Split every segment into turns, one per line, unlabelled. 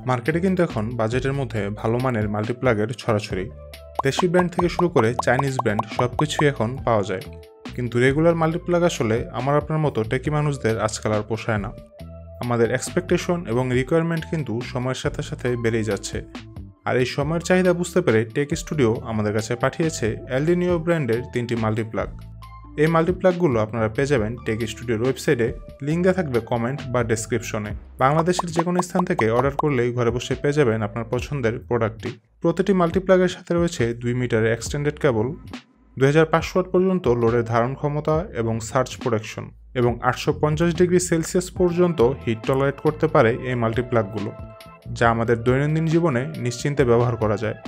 মার্কেটে কিন্তু এখন বাজেটের মধ্যে ভালো মানের মাল্টিপ্লাগের ছড়াছড়ি। দেশি ব্র্যান্ড থেকে শুরু করে চাইনিজ ব্র্যান্ড সবকিছুই এখন পাওয়া যায়। কিন্তু রেগুলার মাল্টিপ্লাগ আসলে আমার আপনার মতো টেকি মানুষদের আজকাল আর পোষায় না। আমাদের এক্সপেকটেশন এবং রিকোয়ারমেন্ট কিন্তু সময়ের সাথে সাথে বেড়েই যাচ্ছে। আর এই সময়ের চাহিদা বুঝতে পেরে টেক স্টুডিও আমাদের কাছে পাঠিয়েছে এলডিনিও ব্র্যান্ডের 3টি মাল্টিপ্লাগ। এই মাল্টিপ্লাগগুলো আপনারা পেয়ে যাবেন টেক স্টুডিওর ওয়েবসাইটে, লিঙ্ক দেওয়া থাকবে কমেন্ট বা ডেসক্রিপশনে। বাংলাদেশের যে কোনো স্থান থেকে অর্ডার করলেই ঘরে বসে পেয়ে যাবেন আপনার পছন্দের প্রোডাক্টটি। প্রতিটি মাল্টিপ্লাগের সাথে রয়েছে 2 মিটারের এক্সটেন্ডেড কেবল, 2500 ওয়াট পর্যন্ত লোডের ধারণ ক্ষমতা এবং সার্চ প্রোটেকশন, এবং 850 ডিগ্রি সেলসিয়াস পর্যন্ত হিট টলারেট করতে পারে এই মাল্টিপ্লাগগুলো, যা আমাদের দৈনন্দিন জীবনে নিশ্চিন্তে ব্যবহার করা যায়।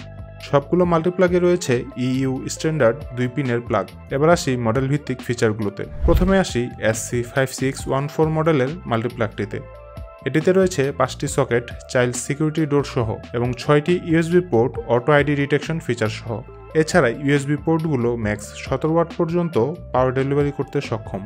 সবগুলো মাল্টিপ্লাগে রয়েছে ইইউ স্ট্যান্ডার্ড 2 পিনের প্লাগ। এবার আসি মডেল ভিত্তিক ফিচারগুলোতে। প্রথমে আসি SC5614 মডেলের মাল্টিপ্লাগটিতে। এটিতে রয়েছে 5টি সকেট, চাইল্ড সিকিউরিটি ডোর সহ এবং 6টি USB port auto ID detection feature সহ। এছাড়া ইউএসবি পোর্টগুলো ম্যাক্স 17 ওয়াট পর্যন্ত পাওয়ার ডেলিভারি করতে সক্ষম।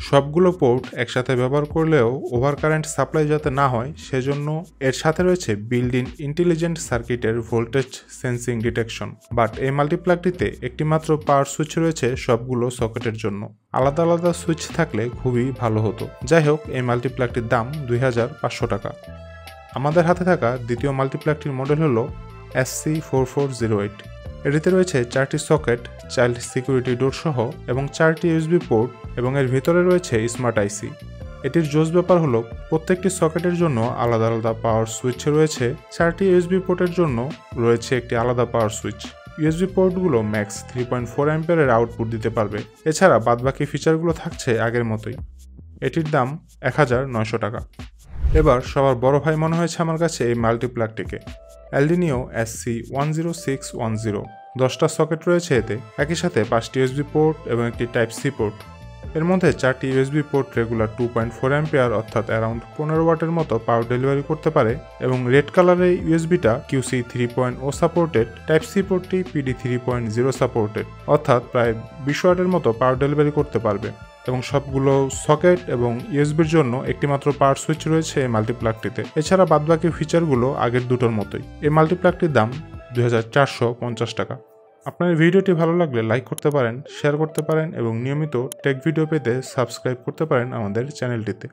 সবগুলো পোর্ট একসাথে ব্যবহার করলেও ওভার কারেন্ট সাপ্লাই যাতে না হয় সেজন্য এর সাথে রয়েছে বিল্ড ইন ইন্টেলিজেন্ট সার্কিটের ভোল্টেজ সেন্সিং ডিটেকশন। বাট এই মাল্টিপ্লাগটিতে একটি মাত্র পাওয়ার সুইচ রয়েছে সবগুলো সকেটের জন্য। আলাদা আলাদা সুইচ থাকলে খুবই ভালো হতো। যাই হোক, এই মাল্টিপ্লাগটির দাম 2500 টাকা। আমাদের হাতে থাকা দ্বিতীয় মাল্টিপ্লাগটির মডেল হলো SC4408। এটিতে রয়েছে 4টি সকেট, চাইল্ড সিকিউরিটি ডোর সহ এবং 4টি ইউএসবি পোর্ট, এবং এর ভিতরে রয়েছে স্মার্ট আইসি। এটির জোস ব্যাপার হলো প্রত্যেকটি সকেটের জন্য আলাদা আলাদা পাওয়ার সুইচ রয়েছে। 4টি ইউএসবি পোর্টের জন্য রয়েছে একটি আলাদা পাওয়ার সুইচ। ইউএসবি পোর্টগুলো ম্যাক্স 3.4 অ্যাম্পিয়ারের আউটপুট দিতে পারবে। এছাড়া বাদবাকি ফিচারগুলো থাকছে আগের মতোই। এটির দাম 1900 টাকা। এবার সবার বড় ভাই মনে হয়েছে আমার কাছে এই মাল্টিপ্লাগটিকে, এলডিনিও SC10610। 10টা সকেট রয়েছে এতে, একই সাথে 5টি ইউএসবি পোর্ট এবং একটি টাইপ সি পোর্ট। এর মধ্যে 4টি ইউএসবি পোর্ট রেগুলার 2.4 অ্যাম্পিয়ার অর্থাৎ অ্যারাউন্ড 15 ওয়াটের মতো পাওয়ার ডেলিভারি করতে পারে, এবং রেড কালারের ইউএসবিটা QC 3.0 সাপোর্টেড, টাইপ সি পোর্টটি PD 3.0 সাপোর্টেড অর্থাৎ প্রায় 20 ওয়াটের মতো পাওয়ার ডেলিভারি করতে পারবে। এবং সবগুলো সকেট এবং ইউএসবির জন্য একটিমাত্র পাওয়ার সুইচ রয়েছে এই মাল্টিপ্লাগটিতে। এছাড়া বাদবাকি ফিচারগুলো আগের দুটোর মতোই। এই মাল্টিপ্লাগটির দাম 2450 টাকা। আপনার ভিডিওটি ভালো লাগলে লাইক করতে পারেন, শেয়ার করতে পারেন এবং নিয়মিত টেক ভিডিও পেতে সাবস্ক্রাইব করতে পারেন আমাদের চ্যানেলটিতে।